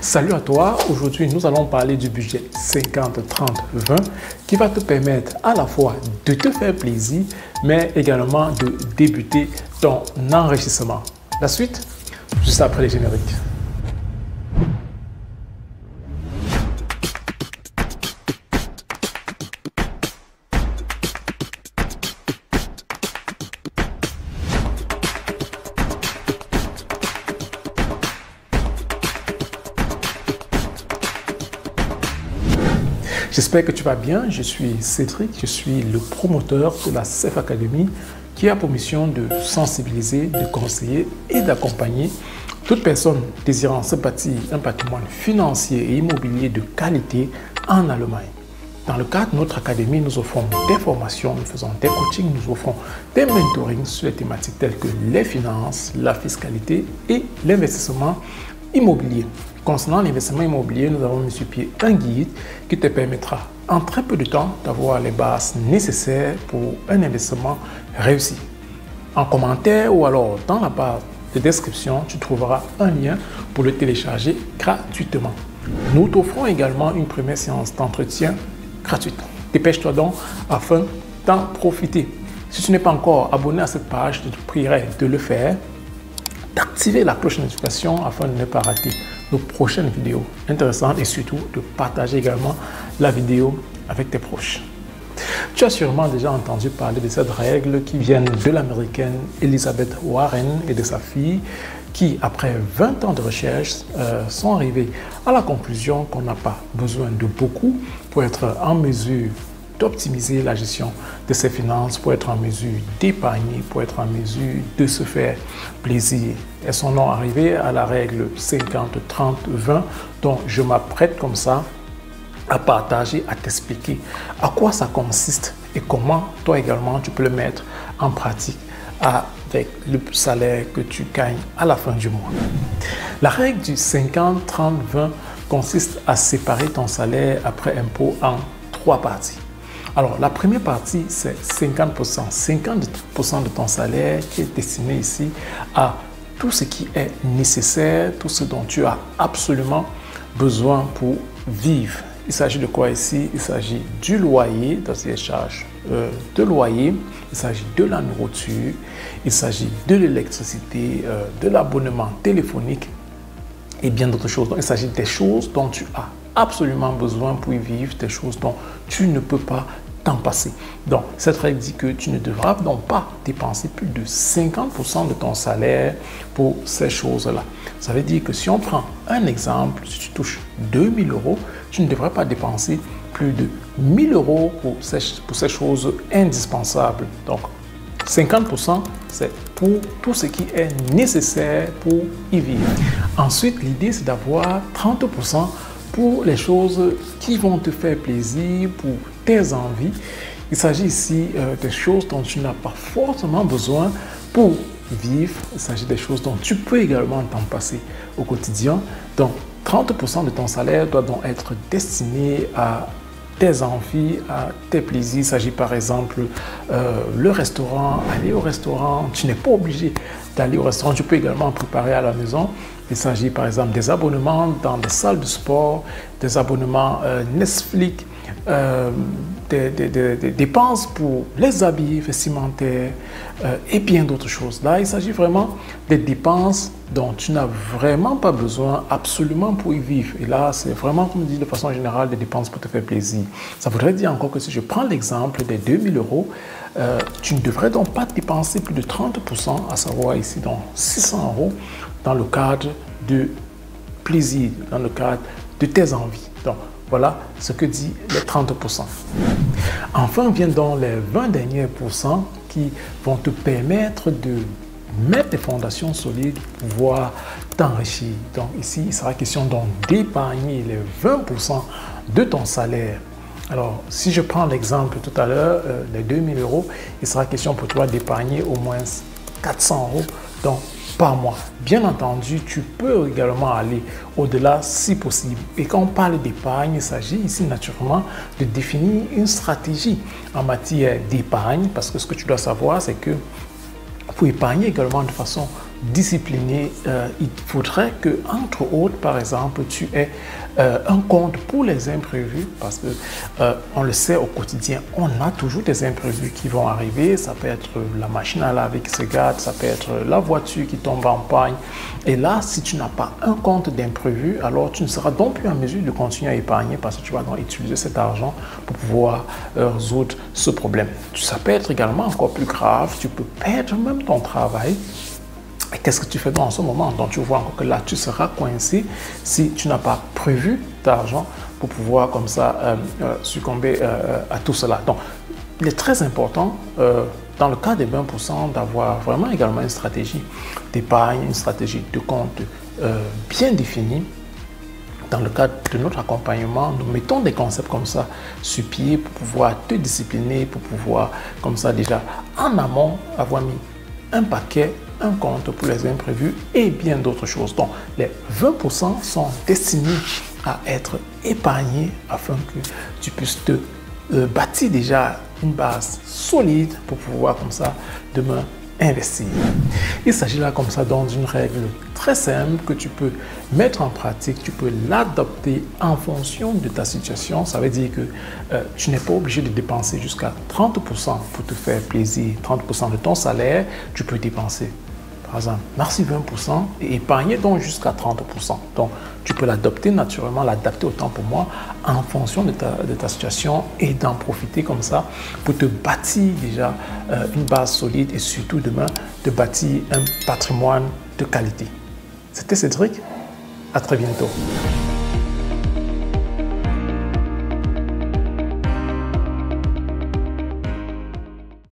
Salut à toi, aujourd'hui nous allons parler du budget 50-30-20 qui va te permettre à la fois de te faire plaisir mais également de débuter ton enrichissement. La suite, juste après les génériques. J'espère que tu vas bien, je suis Cédric, je suis le promoteur de la CEF Academy qui a pour mission de sensibiliser, de conseiller et d'accompagner toute personne désirant se bâtir un patrimoine financier et immobilier de qualité en Allemagne. Dans le cadre de notre académie, nous offrons des formations, nous faisons des coachings, nous offrons des mentorings sur les thématiques telles que les finances, la fiscalité et l'investissement immobilier. Concernant l'investissement immobilier, nous avons mis sur pied un guide qui te permettra en très peu de temps d'avoir les bases nécessaires pour un investissement réussi. En commentaire ou alors dans la barre de description, tu trouveras un lien pour le télécharger gratuitement. Nous t'offrons également une première séance d'entretien gratuite. Dépêche-toi donc afin d'en profiter. Si tu n'es pas encore abonné à cette page, je te prierai de le faire, d'activer la cloche de notification afin de ne pas rater nos prochaines vidéos intéressantes et surtout de partager également la vidéo avec tes proches. Tu as sûrement déjà entendu parler de cette règle qui vient de l'américaine Elizabeth Warren et de sa fille qui, après 20 ans de recherche, sont arrivés à la conclusion qu'on n'a pas besoin de beaucoup pour être en mesure d'optimiser la gestion de ses finances, pour être en mesure d'épargner, pour être en mesure de se faire plaisir. Elles sont donc arrivées à la règle 50-30-20 dont je m'apprête comme ça à partager, à t'expliquer à quoi ça consiste et comment toi également tu peux le mettre en pratique avec le salaire que tu gagnes à la fin du mois. La règle du 50-30-20 consiste à séparer ton salaire après impôt en 3 parties. Alors, la première partie, c'est 50%. 50% de ton salaire qui est destiné ici à tout ce qui est nécessaire, tout ce dont tu as absolument besoin pour vivre. Il s'agit de quoi ici? Il s'agit du loyer, dans les charges de loyer, il s'agit de la nourriture, il s'agit de l'électricité, de l'abonnement téléphonique et bien d'autres choses. Donc, il s'agit des choses dont tu as absolument besoin pour y vivre, des choses dont tu ne peux pas t'en passer. Donc, cette règle dit que tu ne devras donc pas dépenser plus de 50% de ton salaire pour ces choses-là. Ça veut dire que si on prend un exemple, si tu touches 2000 €, tu ne devrais pas dépenser plus de 1000 € pour ces choses indispensables. Donc, 50%, c'est pour tout ce qui est nécessaire pour y vivre. Ensuite, l'idée, c'est d'avoir 30% pour les choses qui vont te faire plaisir, pour tes envies. Il s'agit ici des choses dont tu n'as pas forcément besoin pour vivre. Il s'agit des choses dont tu peux également t'en passer au quotidien. Donc, 30% de ton salaire doit donc être destiné à tes envies, à tes plaisirs. Il s'agit par exemple le restaurant, aller au restaurant. Tu n'es pas obligé d'aller au restaurant, tu peux également préparer à la maison. Il s'agit par exemple des abonnements dans des salles de sport, des abonnements Netflix, des dépenses pour les habits vestimentaires et bien d'autres choses. Là, il s'agit vraiment des dépenses dont tu n'as vraiment pas besoin absolument pour y vivre. Et là, c'est vraiment, comme dit de façon générale, des dépenses pour te faire plaisir. Ça voudrait dire encore que si je prends l'exemple des 2000 €, tu ne devrais donc pas dépenser plus de 30%, à savoir ici donc 600 € dans le cadre de plaisir, dans le cadre de tes envies. Donc, voilà ce que dit les 30%. Enfin, viennent donc les 20 derniers pourcents qui vont te permettre de mettre des fondations solides pour pouvoir t'enrichir. Donc ici, il sera question d'épargner les 20% de ton salaire. Alors, si je prends l'exemple tout à l'heure, les 2000 €, il sera question pour toi d'épargner au moins 400 € donc, par mois. Bien entendu, tu peux également aller au-delà si possible. Et quand on parle d'épargne, il s'agit ici naturellement de définir une stratégie en matière d'épargne parce que ce que tu dois savoir, c'est que pour épargner également de façon discipliné, il faudrait que, entre autres, par exemple, tu aies un compte pour les imprévus, parce que on le sait au quotidien, on a toujours des imprévus qui vont arriver. Ça peut être la machine à laver qui se gâte, ça peut être la voiture qui tombe en panne. Et là, si tu n'as pas un compte d'imprévu, alors tu ne seras donc plus en mesure de continuer à épargner, parce que tu vas donc utiliser cet argent pour pouvoir résoudre ce problème. Ça peut être également encore plus grave, tu peux perdre même ton travail. Et qu'est-ce que tu fais dans ce moment? Donc tu vois encore que là, tu seras coincé si tu n'as pas prévu d'argent pour pouvoir comme ça succomber à tout cela. Donc, il est très important, dans le cas des 20%, d'avoir vraiment également une stratégie d'épargne, une stratégie de compte bien définie. Dans le cadre de notre accompagnement, nous mettons des concepts comme ça sur pied pour pouvoir te discipliner, pour pouvoir comme ça déjà en amont avoir mis un paquet, un compte pour les imprévus et bien d'autres choses. Donc, les 20% sont destinés à être épargnés afin que tu puisses te bâtir déjà une base solide pour pouvoir comme ça demain investir. Il s'agit là comme ça donc d'une règle très simple que tu peux mettre en pratique, tu peux l'adopter en fonction de ta situation. Ça veut dire que tu n'es pas obligé de dépenser jusqu'à 30% pour te faire plaisir. 30% de ton salaire, tu peux dépenser. Par exemple, merci 20% et épargner donc jusqu'à 30%. Donc, tu peux l'adopter naturellement, l'adapter autant pour moi en fonction de ta situation et d'en profiter comme ça pour te bâtir déjà une base solide et surtout demain te bâtir un patrimoine de qualité. C'était Cédric, à très bientôt.